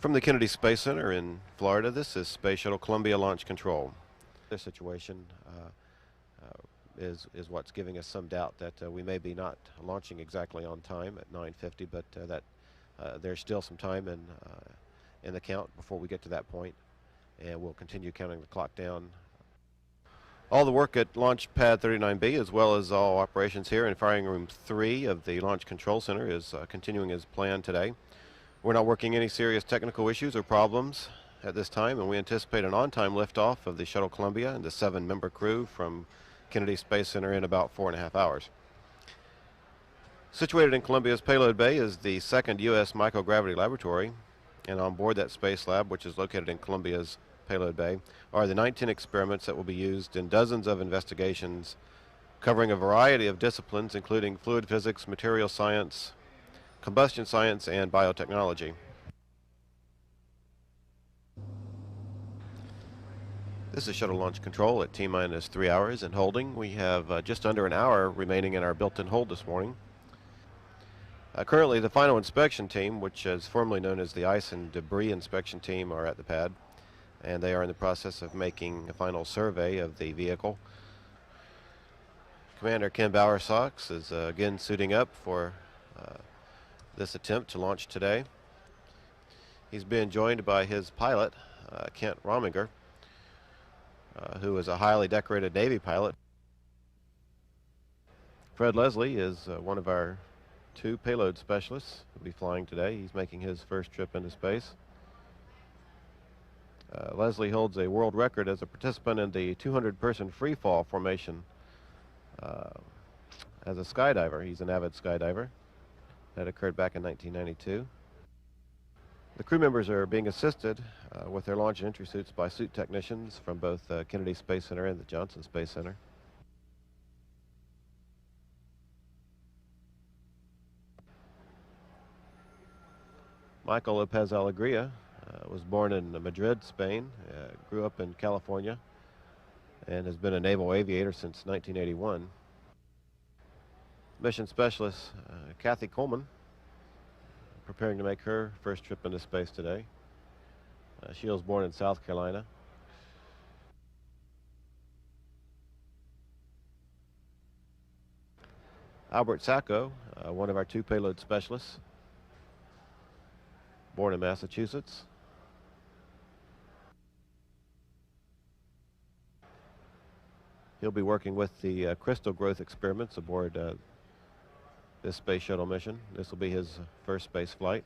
From the Kennedy Space Center in Florida, this is Space Shuttle Columbia Launch Control. This situation is what's giving us some doubt that we may be not launching exactly on time at 9:50, but that there's still some time in the count before we get to that point, and we'll continue counting the clock down. All the work at Launch Pad 39B, as well as all operations here in Firing Room 3 of the Launch Control Center, is continuing as planned today. We're not working any serious technical issues or problems at this time, and we anticipate an on-time liftoff of the Shuttle Columbia and the 7-member crew from Kennedy Space Center in about 4.5 hours. Situated in Columbia's payload bay is the second U.S. microgravity laboratory, and on board that space lab, which is located in Columbia's payload bay, are the 19 experiments that will be used in dozens of investigations covering a variety of disciplines, including fluid physics, material science, combustion science, and biotechnology. This is Shuttle Launch Control at T-minus 3 hours and holding. We have just under an hour remaining in our built-in hold this morning. Currently, the final inspection team, which is formerly known as the Ice and Debris Inspection Team, are at the pad, and they are in the process of making a final survey of the vehicle. Commander Ken Bowersox is again suiting up for this attempt to launch today. He's being joined by his pilot, Kent Rominger, who is a highly decorated Navy pilot. Fred Leslie is one of our 2 payload specialists who will be flying today. He's making his first trip into space. Leslie holds a world record as a participant in the 200-person free fall formation as a skydiver. He's an avid skydiver. That occurred back in 1992. The crew members are being assisted with their launch and entry suits by suit technicians from both Kennedy Space Center and the Johnson Space Center. Michael Lopez Alegria was born in Madrid, Spain, grew up in California, and has been a naval aviator since 1981. Mission Specialist Kathy Coleman, preparing to make her first trip into space today. She was born in South Carolina. Albert Sacco, one of our 2 payload specialists, born in Massachusetts. He'll be working with the crystal growth experiments aboard this space shuttle mission. This will be his first space flight.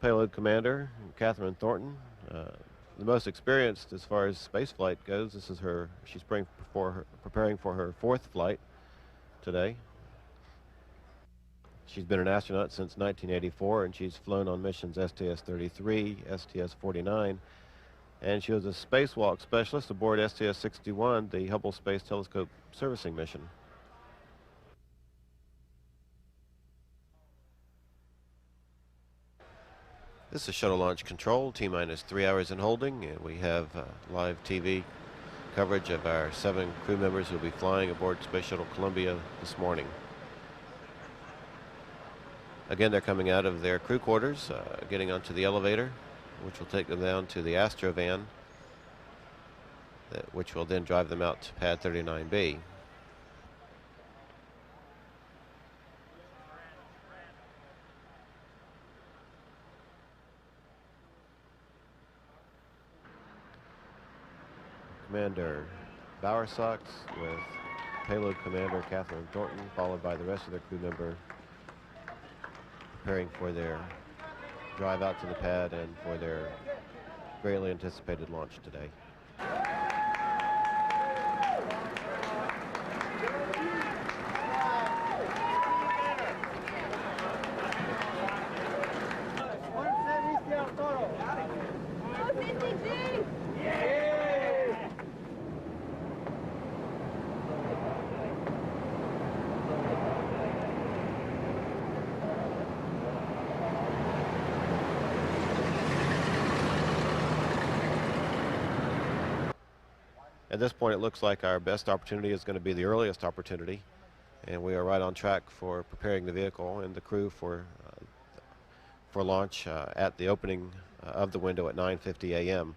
Payload commander, Catherine Thornton, the most experienced as far as space flight goes. This is she's preparing for her 4th flight today. She's been an astronaut since 1984, and she's flown on missions STS-33, STS-49, and she was a spacewalk specialist aboard STS-61, the Hubble Space Telescope servicing mission. This is Shuttle Launch Control, T-minus 3 hours in holding, and we have live TV coverage of our 7 crew members who will be flying aboard Space Shuttle Columbia this morning. Again, they're coming out of their crew quarters, getting onto the elevator, which will take them down to the Astro van, which will then drive them out to Pad 39B. Commander Bowersox with payload commander Catherine Thornton, followed by the rest of their crew member, preparing for their drive out to the pad and for their greatly anticipated launch today. At this point, it looks like our best opportunity is going to be the earliest opportunity, and we are right on track for preparing the vehicle and the crew for for launch at the opening of the window at 9:50 a.m.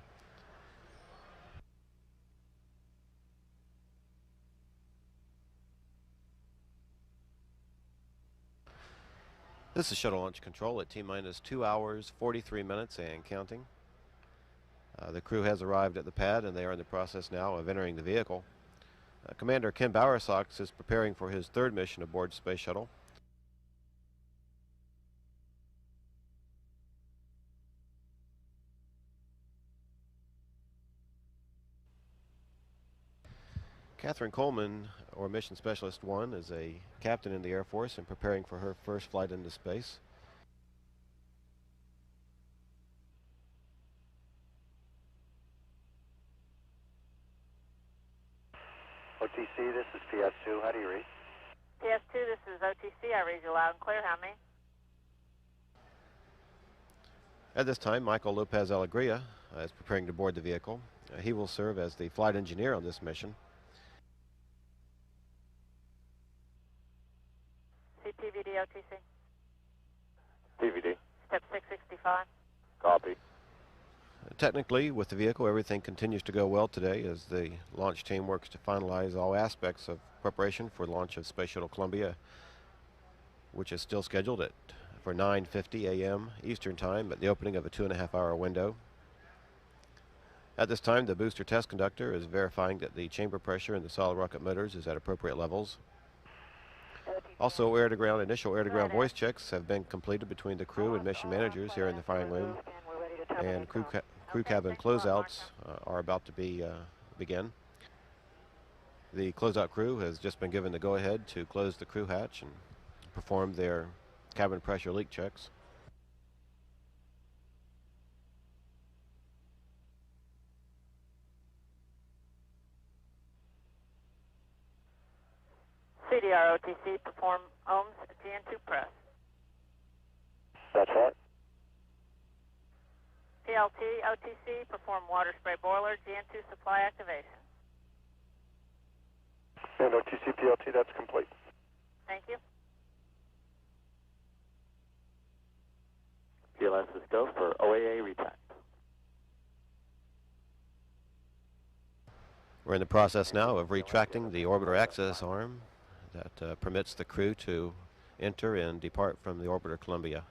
This is shuttle launch control at T-minus 2 hours, 43 minutes and counting. The crew has arrived at the pad and they are in the process now of entering the vehicle. Commander Ken Bowersox is preparing for his third mission aboard Space Shuttle. Catherine Coleman, or Mission Specialist 1, is a captain in the Air Force and preparing for her first flight into space. OTC, this is PS2. How do you read? PS2, this is OTC. I read you loud and clear. How many? At this time, Michael Lopez Alegria is preparing to board the vehicle. He will serve as the flight engineer on this mission. CTVD, OTC. DVD. Step 665. Copy. Technically, with the vehicle, everything continues to go well today as the launch team works to finalize all aspects of preparation for the launch of Space Shuttle Columbia, which is still scheduled for 9:50 a.m. Eastern Time at the opening of a 2.5-hour window. At this time, the booster test conductor is verifying that the chamber pressure in the solid rocket motors is at appropriate levels. Also, initial air-to-ground voice checks have been completed between the crew and mission managers here in the firing room, and crew cabin closeouts are about to begin. The closeout crew has just been given the go-ahead to close the crew hatch and perform their cabin pressure leak checks. CDR, OTC. Perform ohms GN2 press. That's right. PLT, OTC. Perform water spray boiler GN2 supply activation. And OTC PLT, that's complete. Thank you. PLS is go for OAA retract. We're in the process now of retracting the orbiter access arm that permits the crew to enter and depart from the orbiter Columbia.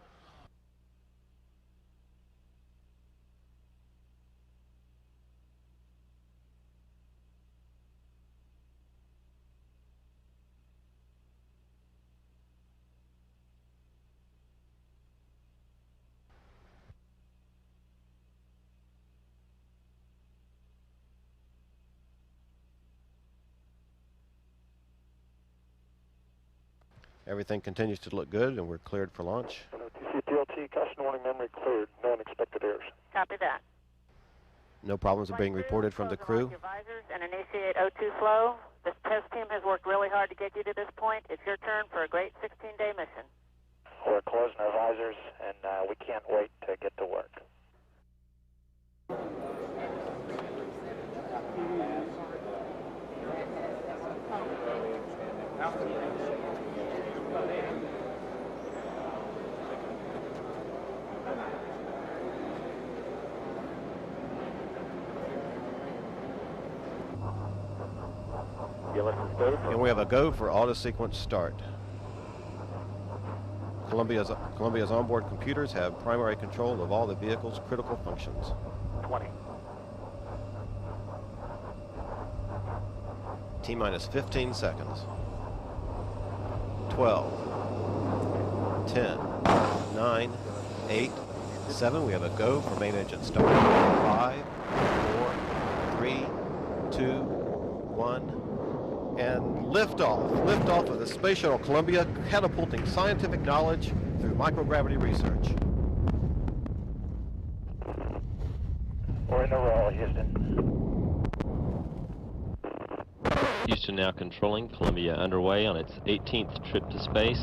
Everything continues to look good and we're cleared for launch. OTC PLT, caution warning memory cleared. No unexpected errors. Copy that. No problems are being reported from the crew. Your visors and initiate O2 flow. This test team has worked really hard to get you to this point. It's your turn for a great 16-day mission. We're closing our visors, and we can't wait to get to work. And we have a go for auto sequence start. Columbia's onboard computers have primary control of all the vehicle's critical functions. 20. T-minus 15 seconds. 12, 10, 9, 8, 7. We have a go for main engine start. 5, 4, 3, 2, 1. And liftoff. Liftoff of the Space Shuttle Columbia, catapulting scientific knowledge through microgravity research. We're in a roll, Houston. Houston now controlling. Columbia underway on its 18th trip to space,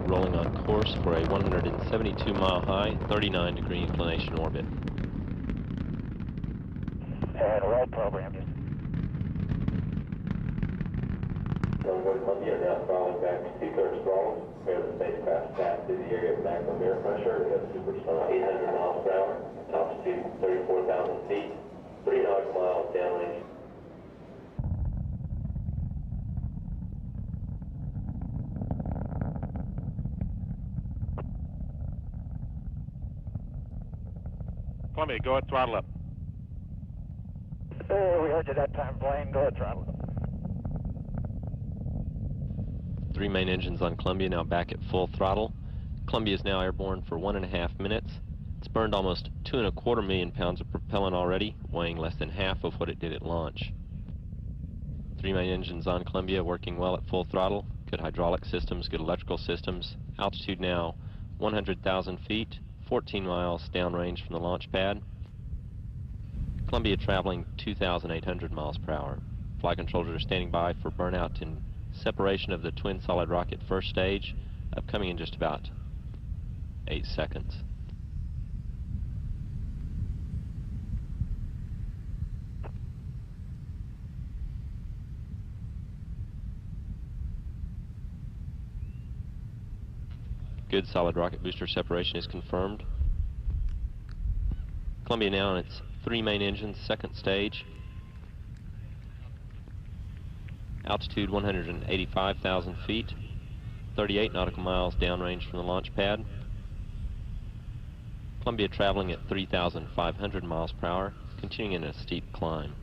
rolling on course for a 172-mile-high, 39-degree inclination orbit. And roll program, Houston. Columbia now falling back to 2/3 throttle. prepare the spacecraft to pass through the area of maximum air pressure. We have supersonic 800 miles per hour, altitude 34,000 feet, 3 nautical miles downrange. Columbia, go ahead, throttle up. We heard you that time, Blaine. Go ahead, throttle. 3 main engines on Columbia now back at full throttle. Columbia is now airborne for 1.5 minutes. It's burned almost 2.25 million pounds of propellant already, weighing less than half of what it did at launch. 3 main engines on Columbia working well at full throttle. Good hydraulic systems, good electrical systems. Altitude now 100,000 feet, 14 miles downrange from the launch pad. Columbia traveling 2,800 miles per hour. Flight controllers are standing by for burnout and separation of the twin solid rocket first stage, upcoming in just about 8 seconds. Good solid rocket booster separation is confirmed. Columbia now on its 3 main engines, second stage. Altitude 185,000 feet, 38 nautical miles downrange from the launch pad. Columbia traveling at 3,500 miles per hour, continuing in a steep climb.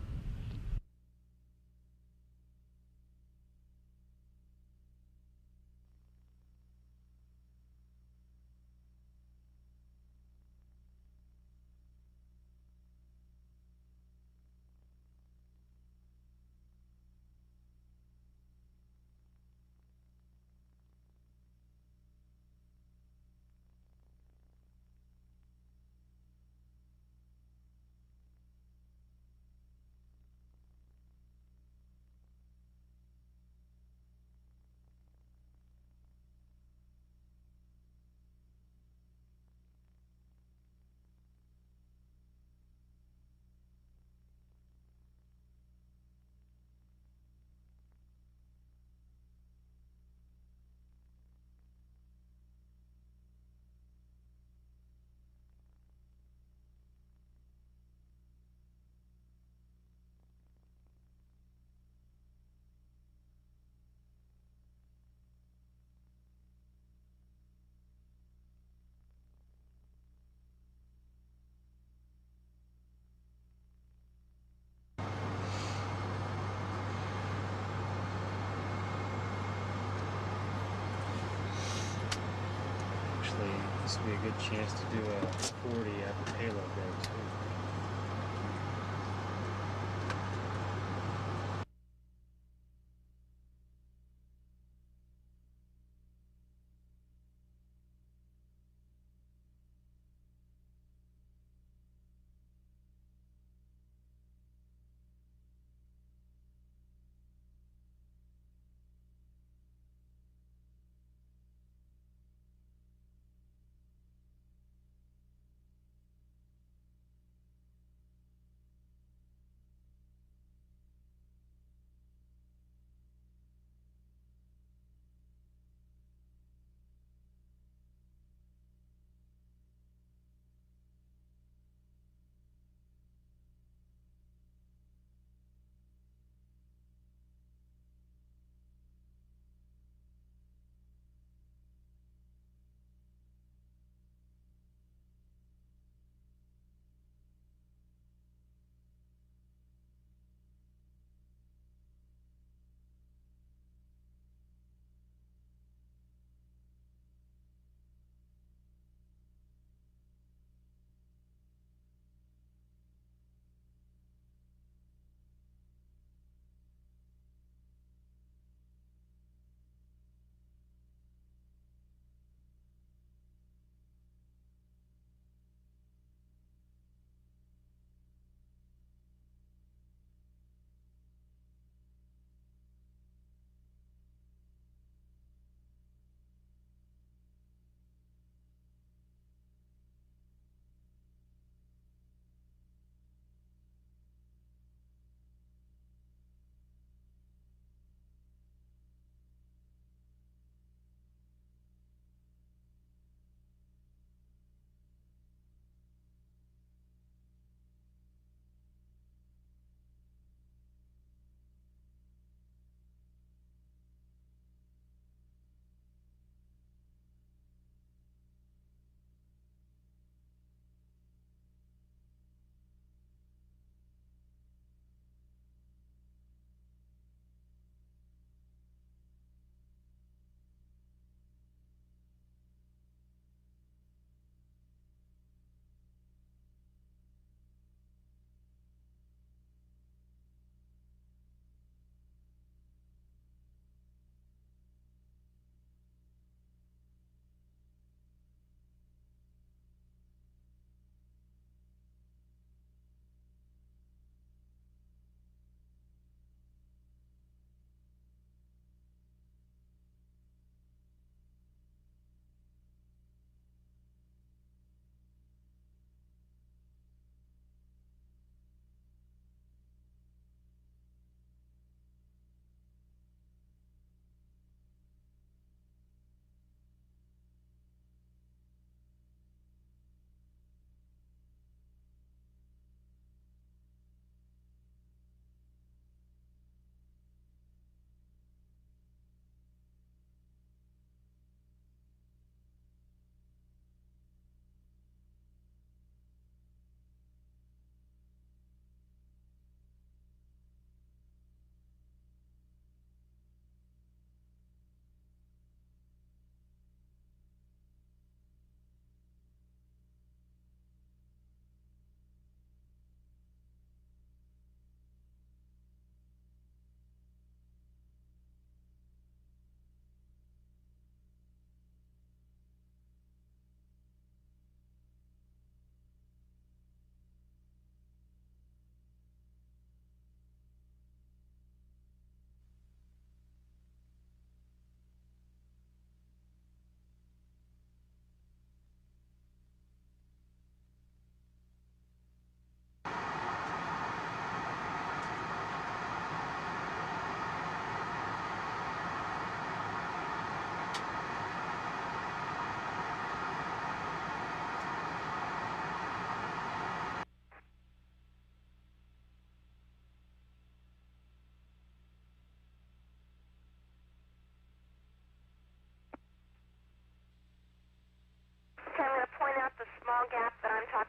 This would be a good chance to do a 40 after payload day too.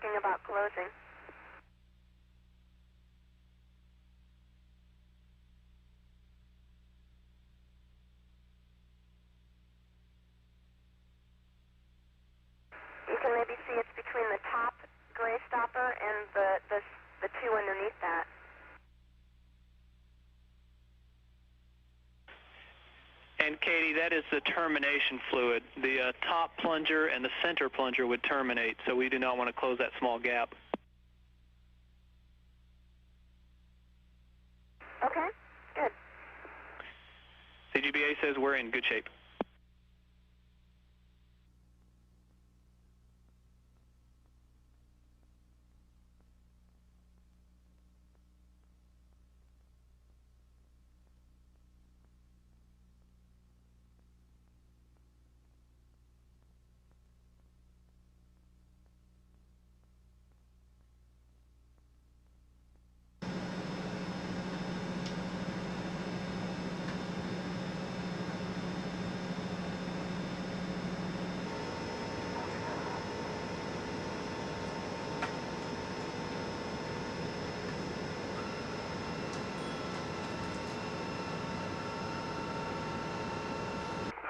thinking about closing. You can maybe see it's between the top gray stopper and the two underneath that. And Katie, that is the termination fluid. The top plunger and the center plunger would terminate, so we do not want to close that small gap. Okay, good. CGBA says we're in good shape.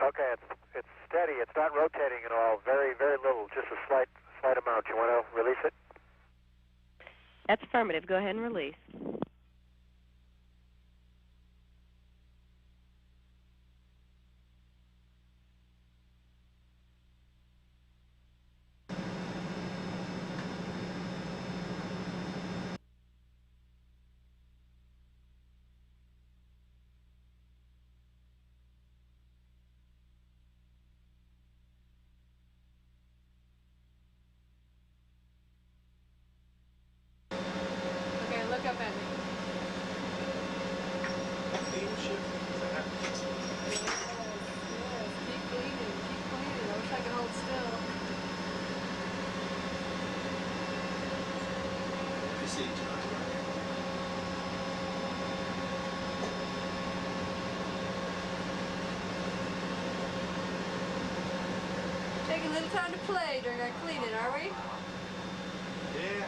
Okay, it's steady. It's not rotating at all. Very, very little. Just a slight amount. You want to release it? That's affirmative. Go ahead and release. Look up at me. Yes, keep cleaning, keep cleaning. I wish I could hold still. Taking a little time to play during our cleaning, are we? Yeah.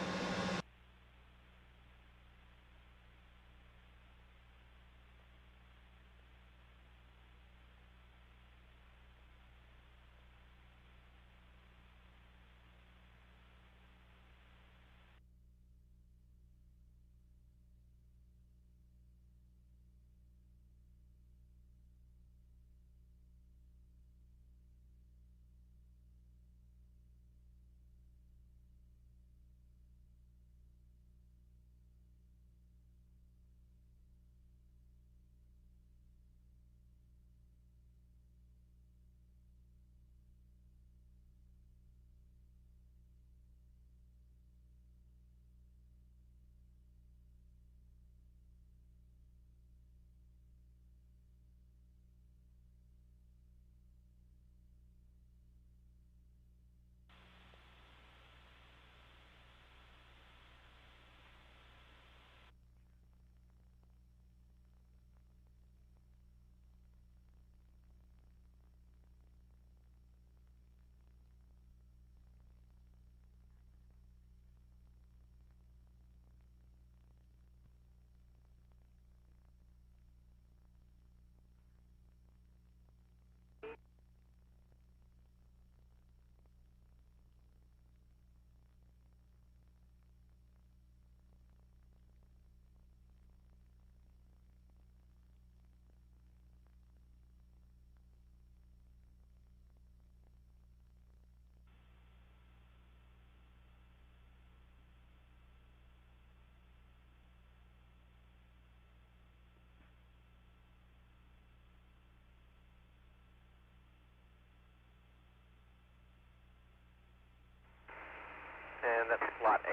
And that's slot 8.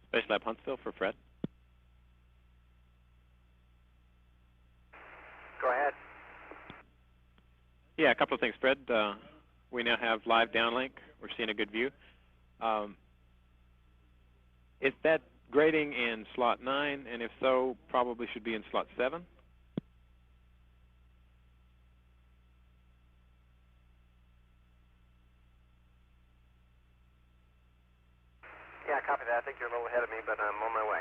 Space Lab Huntsville for Fred. Go ahead. Yeah, a couple of things, Fred. We now have live downlink. We're seeing a good view. Is that grading in slot 9, and if so, probably should be in slot 7. Yeah, copy that. I think you're a little ahead of me, but I'm on my way.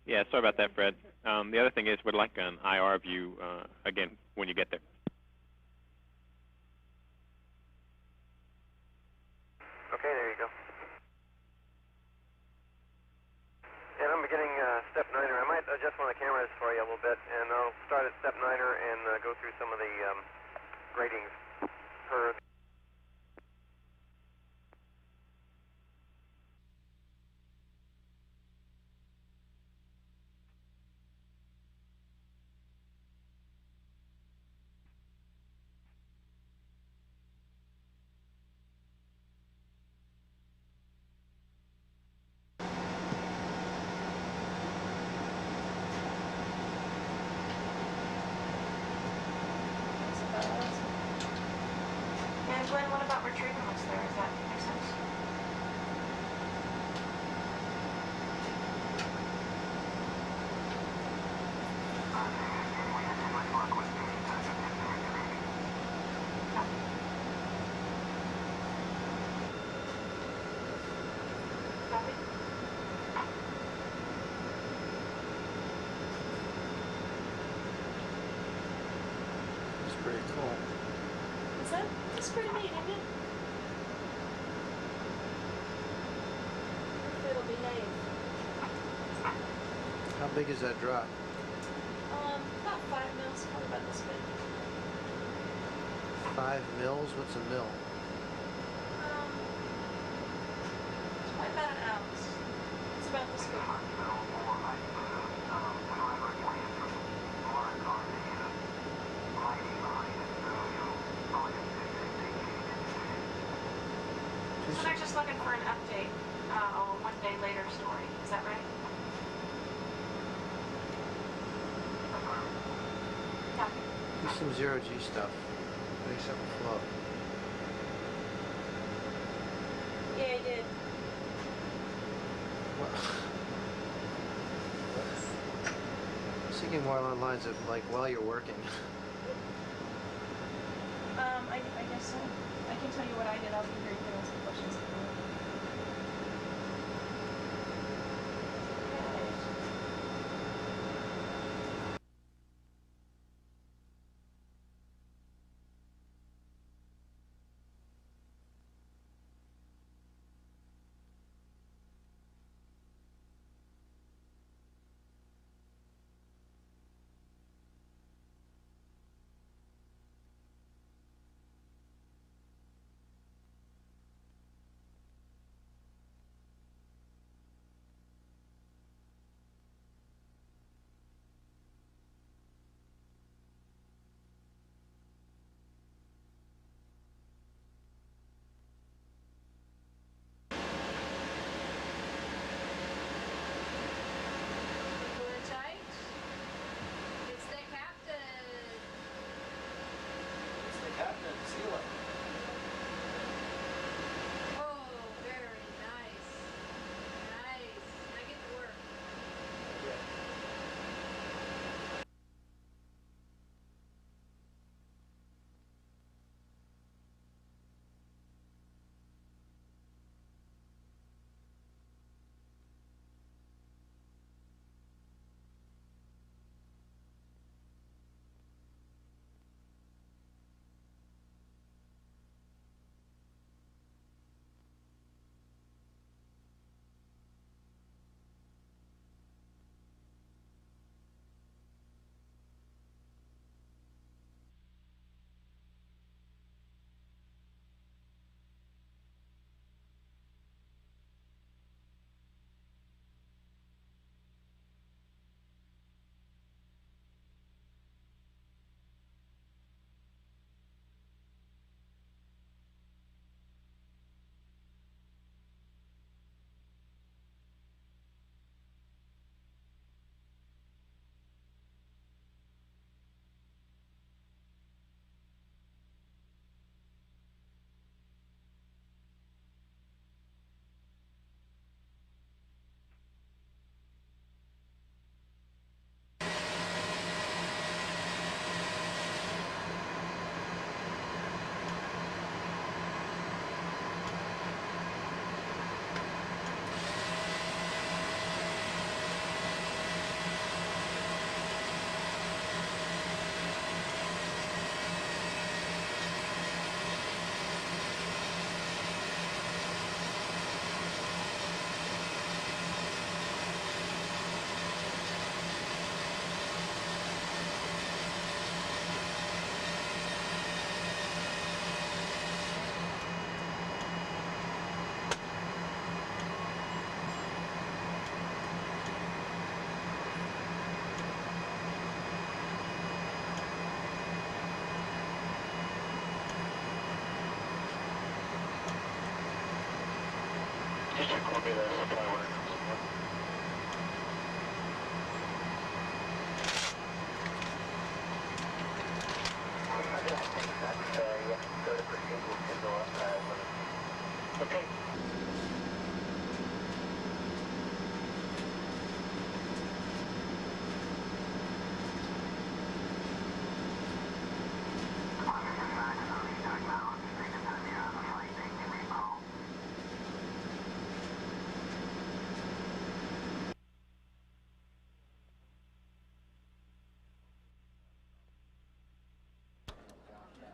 Yeah, sorry about that, Fred. The other thing is we'd like an IR view, again, when you get there. Okay, there you go. And I'm beginning step 9er. I might adjust one of the cameras for you a little bit, and I'll start at step 9er and go through some of the gradings per... And Glenn, what about retrieving what's there? Does that make sense? Copy. It's pretty cool. Is that? That's pretty neat, isn't it? If it'll behave. How big is that drop? About 5 mils, probably about this big. 5 mils? What's a mil? It's probably about an ounce. It's about this big. So they're just looking for an update on a 1 day later story. Is that right? Yeah. Do some zero-G stuff. Make something float. Yeah, I did. I was thinking more along the lines of, like, while you're working. I guess so. I can tell you what I did. I'll be very good on some questions. Houston, Columbia, the supply order. Okay.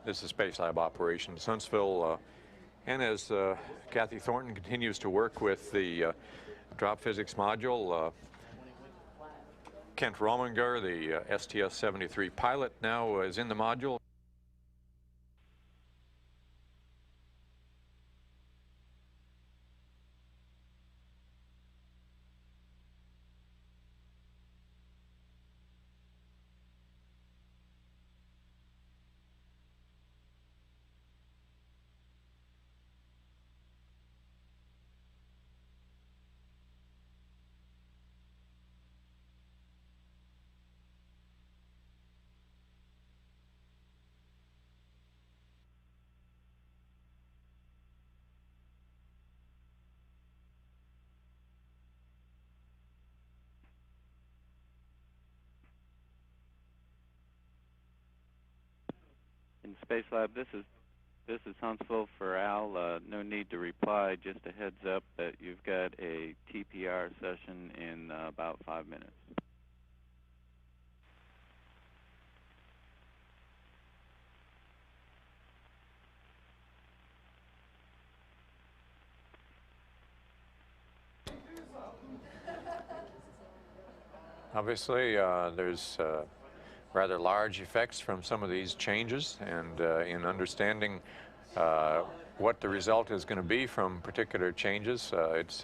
This is Space Lab Operations Huntsville, and as Kathy Thornton continues to work with the drop physics module, Kent Rominger, the STS-73 pilot, now is in the module. In Space Lab, this is Huntsville for Al. No need to reply. Just a heads up that you've got a TPR session in about 5 minutes. Obviously, there's rather large effects from some of these changes, and in understanding what the result is going to be from particular changes, it's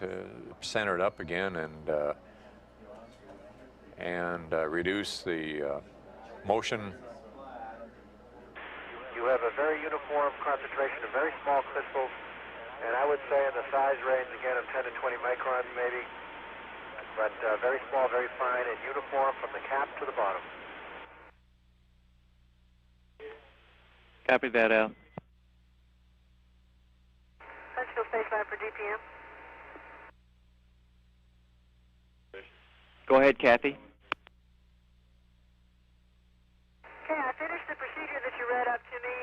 centered up again and reduce the motion. You have a very uniform concentration of very small crystals, and I would say in the size range again of 10 to 20 microns maybe, but very small, very fine, and uniform from the cap to the bottom. Copy that, Al. Huntsville Space Lab for DPM. Go ahead, Kathy. Okay, I finished the procedure that you read up to me.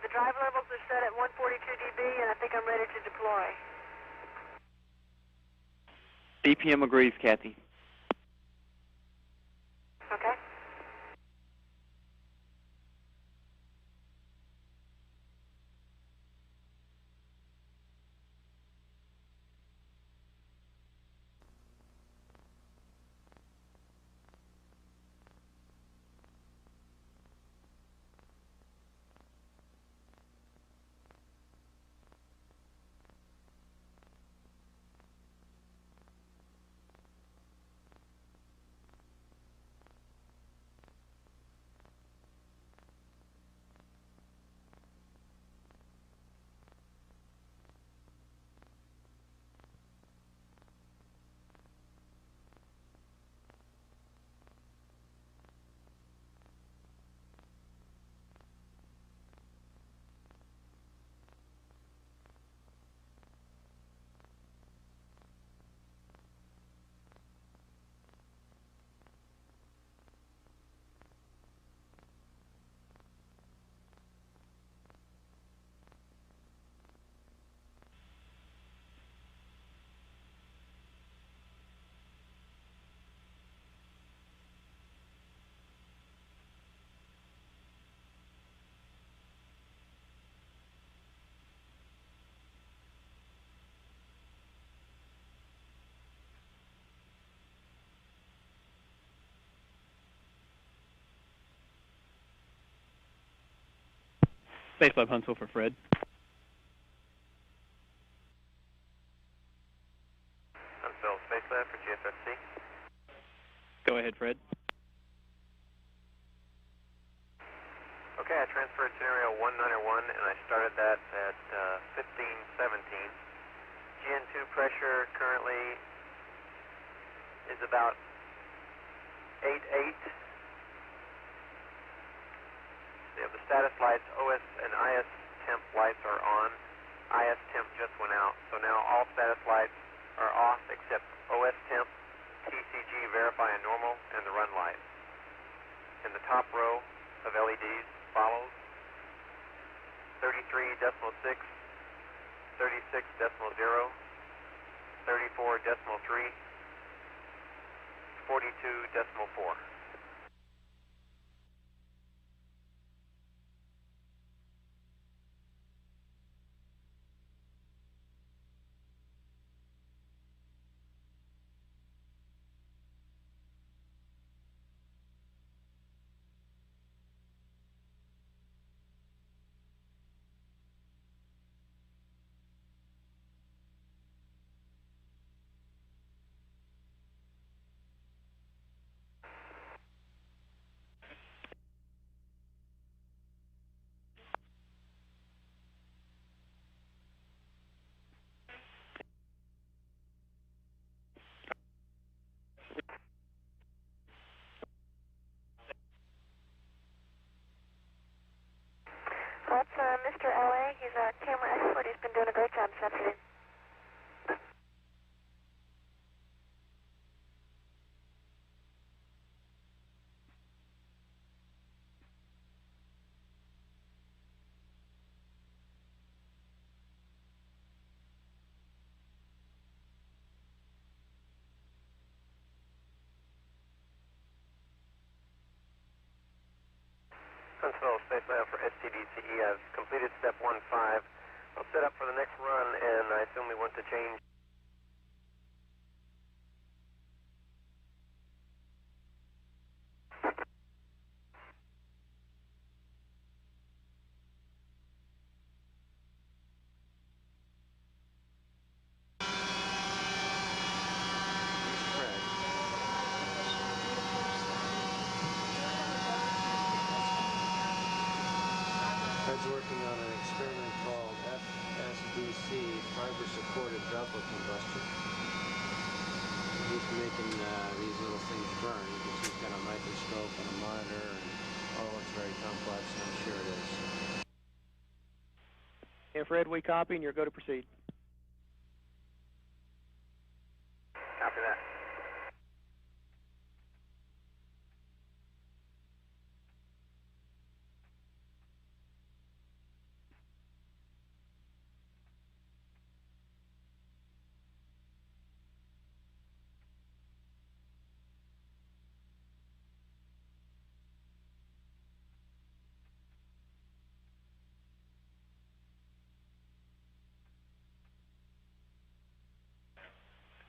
The drive levels are set at 142 dB, and I think I'm ready to deploy. DPM agrees, Kathy. Okay. Space Lab Huntsville for Fred. Huntsville Space Lab for GFFC. Go ahead, Fred. Okay, I transferred scenario 191, and I started that at 1517. GN2 pressure currently is about 8.8. The status lights, OS and IS temp lights are on. IS temp just went out, so now all status lights are off except OS temp, TCG verify and normal, and the run light. And the top row of LEDs follows 33.6, 36.0, 34.3, 42.4. Well, that's Mr. LA. He's a camera expert. He's been doing a great job this afternoon. Huntsville Space Lab for STDCE. I've completed step 1.5. I'll set up for the next run, and I assume we want to change. Fred's working on an experiment called FSDC, fiber-supported droplet combustion. He's making these little things burn. You can see he's got a microscope and a monitor, and all looks very complex, and I'm sure it is. Yeah, Fred, we copy, and you're go to proceed. Copy that.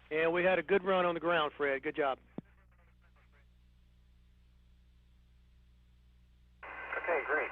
And we had a good run on the ground, Fred. Good job. Okay, great.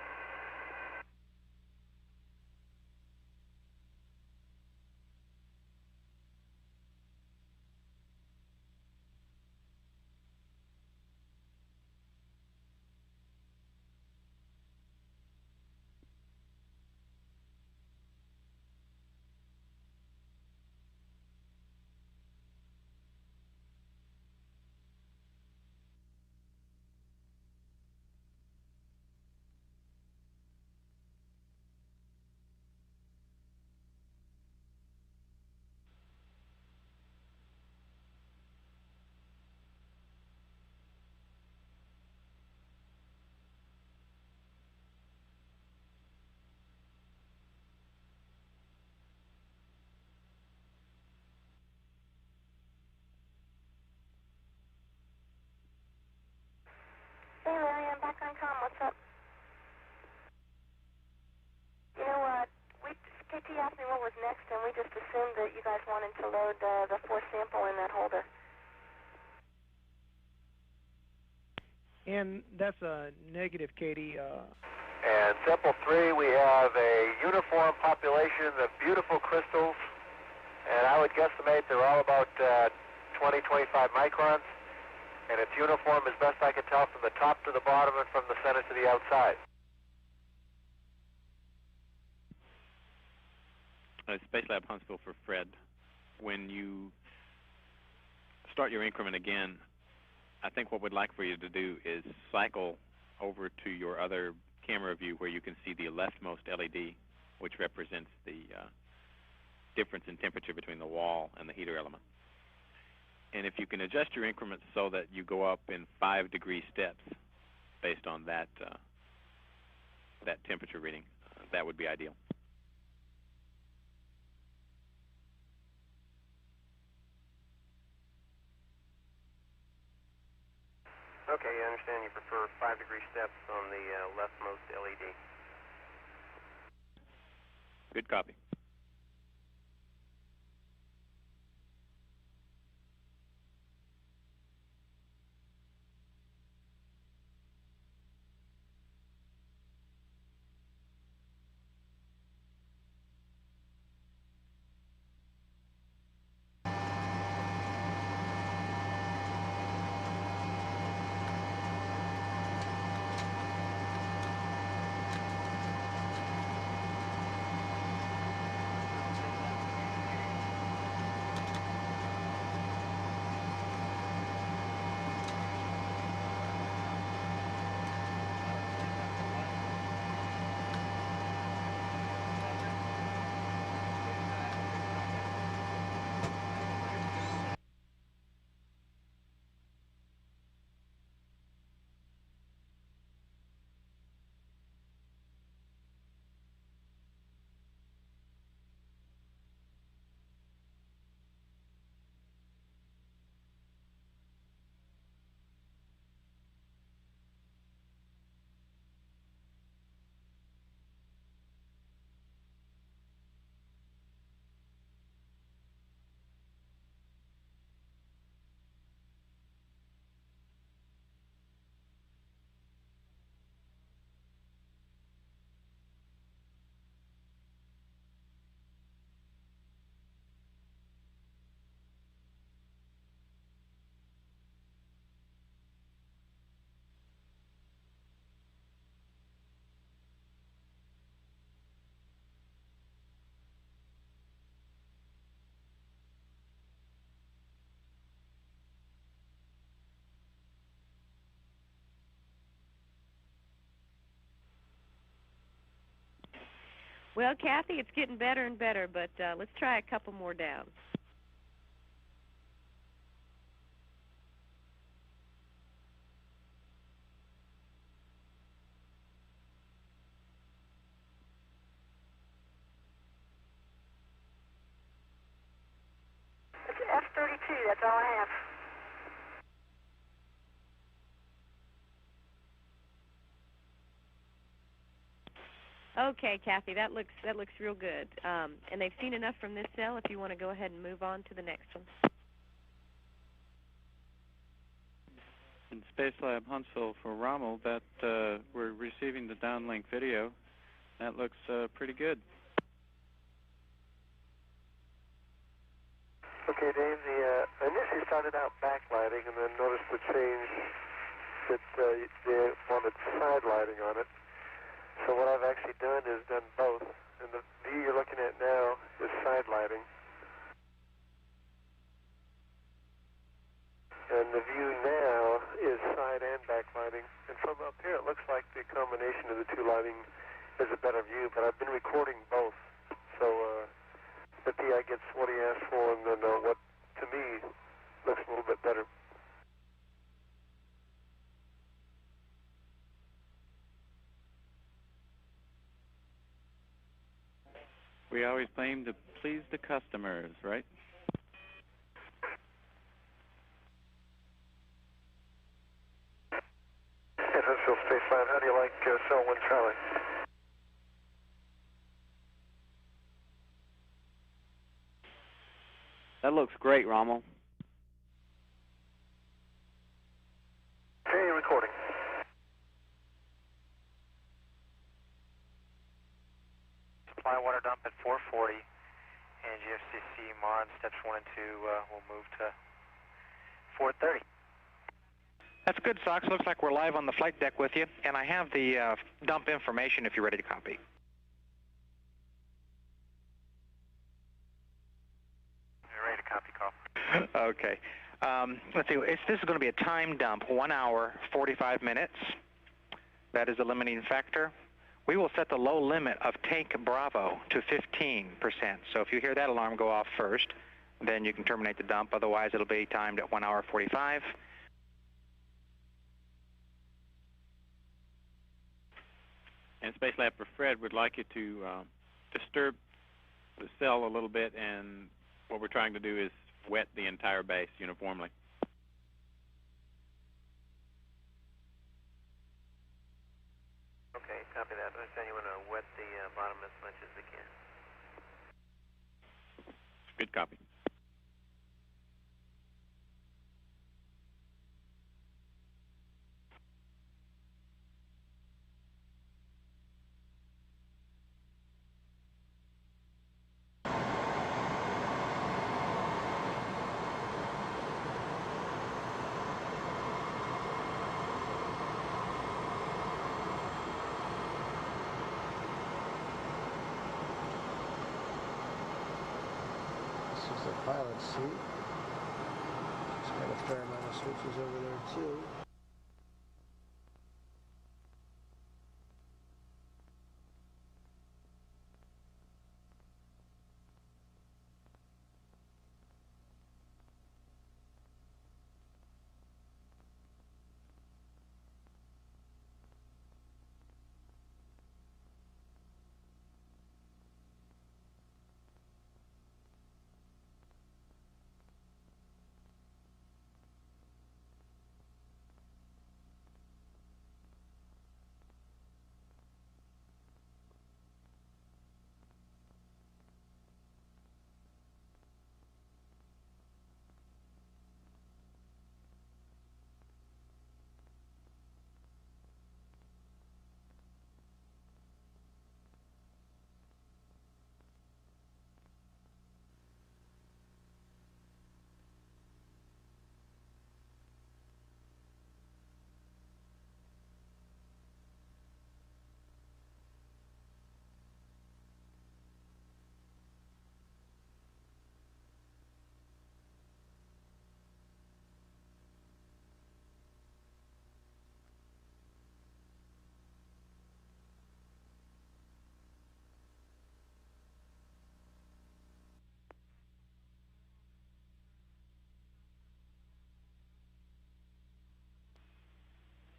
Hey, Larry, I'm back on comm. What's up? You know, KT asked me what was next, and we just assumed that you guys wanted to load the fourth sample in that holder. And that's a negative, Katie. And sample 3, we have a uniform population of beautiful crystals, and I would guesstimate they're all about 20, 25 microns. And it's uniform as best I can tell from the top to the bottom and from the center to the outside. Space Lab Huntsville for Fred. When when you start your increment again, I think what we'd like for you to do is cycle over to your other camera view where you can see the leftmost LED, which represents the difference in temperature between the wall and the heater element. And if you can adjust your increments so that you go up in 5-degree steps based on that that temperature reading, that would be ideal. Okay, I understand you prefer 5-degree steps on the leftmost LED. Good copy. Well, Kathy, it's getting better and better, but let's try a couple more down. It's F32, that's all I have. Okay, Kathy, that looks real good. And they've seen enough from this cell if you want to go ahead and move on to the next one. In Space Lab Huntsville for Rommel, that we're receiving the downlink video. That looks pretty good. Okay, Dave, I initially started out backlighting and then noticed the change that they wanted side lighting on it. So what I've actually done is done both. And the view you're looking at now is side lighting. And the view now is side and backlighting. And from up here, it looks like the combination of the two lighting is a better view, but I've been recording both. So the PI gets what he asked for, and then what, to me, looks a little bit better. We always aim to please the customers, right? Huntsville Spaceline, how do you like Cell 1 Charlie? That looks great, Rommel. Okay, recording. Supply water dump at 440, and GFCC mod steps 1 and 2 will move to 430. That's good, Sox. Looks like we're live on the flight deck with you, and I have the dump information if you're ready to copy. You're ready to copy. Okay. Let's see. This is going to be a time dump, 1 hour, 45 minutes. That is the limiting factor. We will set the low limit of tank Bravo to 15%. So if you hear that alarm go off first, then you can terminate the dump. Otherwise, it'll be timed at 1 hour 45. And Space Lab for Fred would like you to disturb the cell a little bit, and what we're trying to do is wet the entire base uniformly. Okay, copy that. I understand you want to wet the bottom as much as we can. Good copy. This is the pilot seat. It's got a fair amount of switches over there too.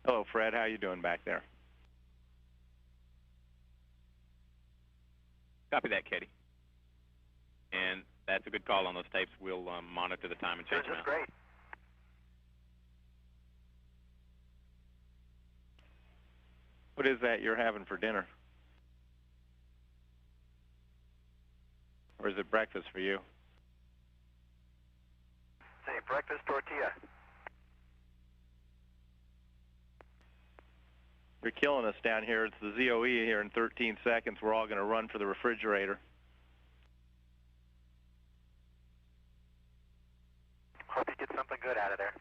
Hello, Fred. How you doing back there? Copy that, Katie. And that's a good call on those tapes. We'll monitor the time and change them out. Great. What is that you're having for dinner? Or is it breakfast for you? Say, breakfast tortilla. You're killing us down here. It's the ZOE here in 13 seconds. We're all going to run for the refrigerator. Hope you get something good out of there.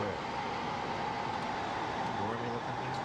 Where? Where are we looking here?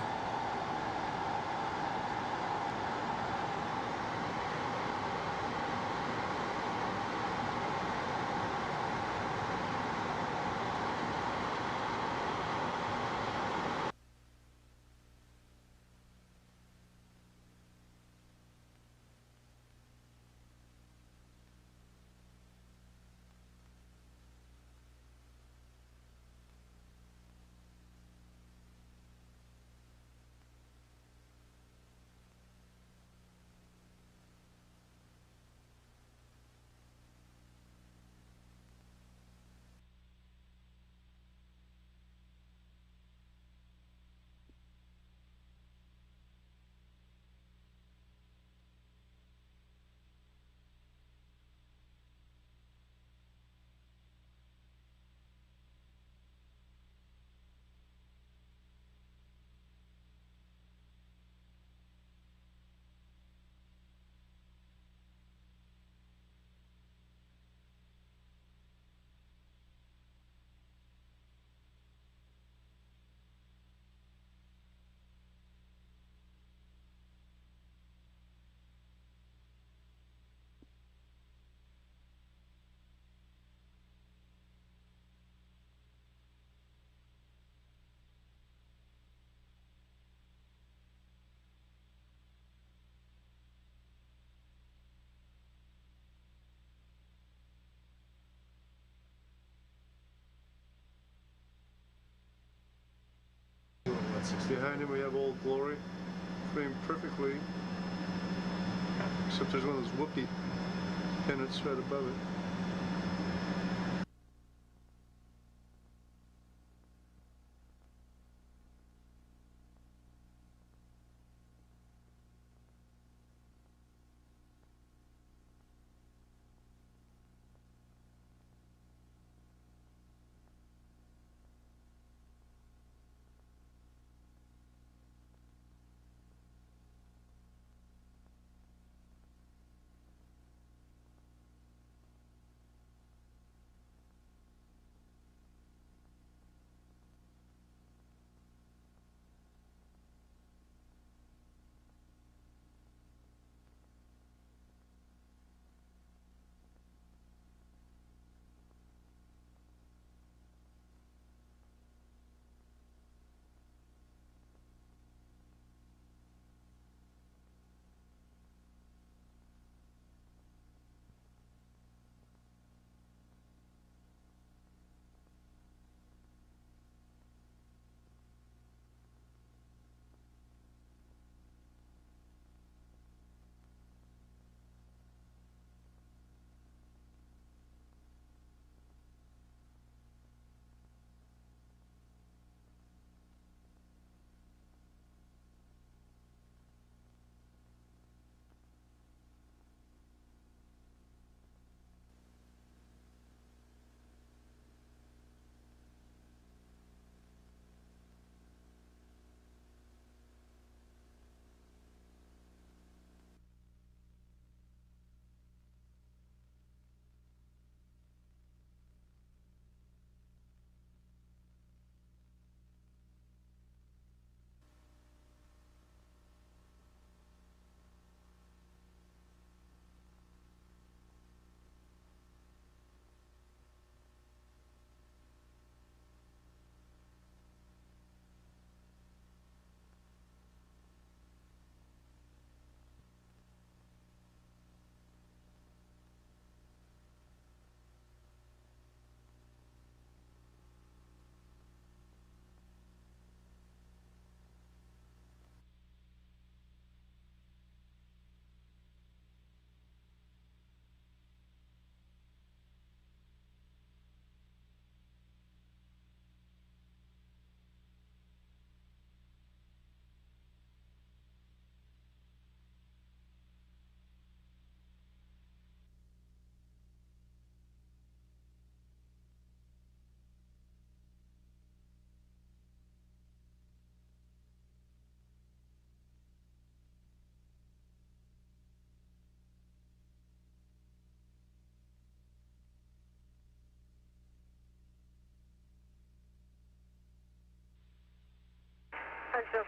Behind him we have Old Glory, framed perfectly, except there's one of those whoopee pennants right above it.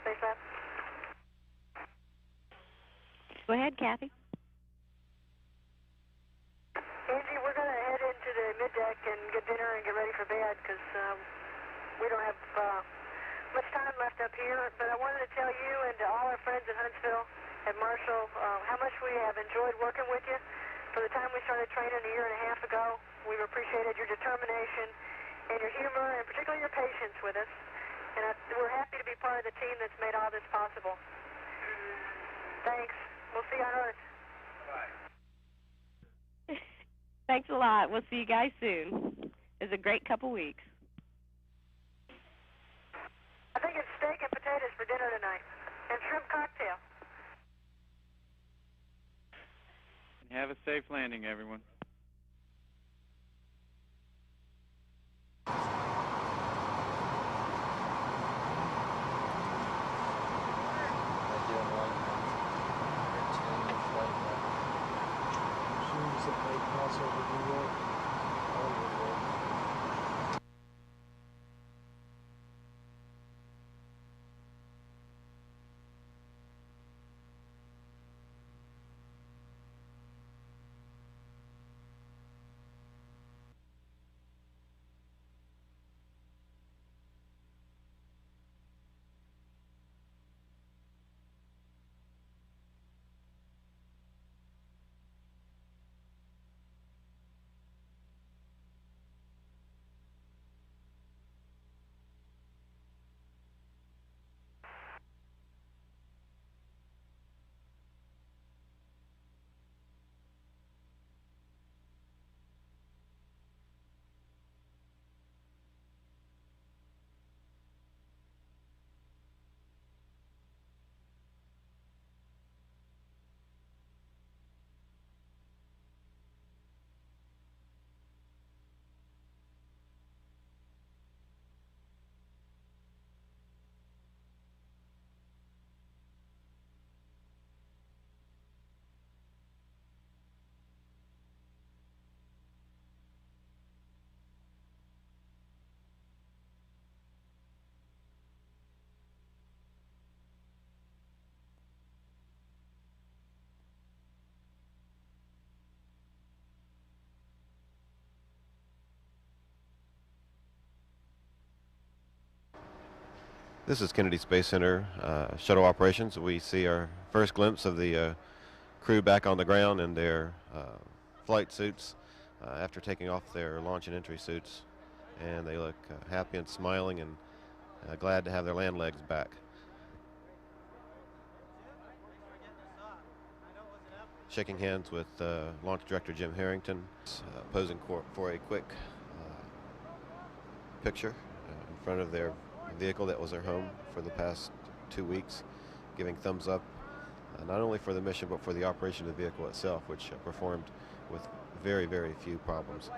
Space Lab. Go ahead, Kathy. Angie, we're going to head into the middeck and get dinner and get ready for bed because we don't have much time left up here. But I wanted to tell you and to all our friends at Huntsville and Marshall how much we have enjoyed working with you. From the time we started training a year and a half ago, we've appreciated your determination and your humor and particularly your patience with us. And we're happy to be part of the team that's made all this possible. Thanks. We'll see you on Earth. Bye. Thanks a lot. We'll see you guys soon. It was a great couple weeks. I think it's steak and potatoes for dinner tonight. And shrimp cocktail. Have a safe landing, everyone. This is Kennedy Space Center shuttle operations. We see our first glimpse of the crew back on the ground in their flight suits after taking off their launch and entry suits, and they look happy and smiling and glad to have their land legs back. Shaking hands with Launch Director Jim Harrington, posing for a quick picture in front of their vehicle that was their home for the past 2 weeks, giving thumbs up not only for the mission but for the operation of the vehicle itself, which performed with very, very few problems.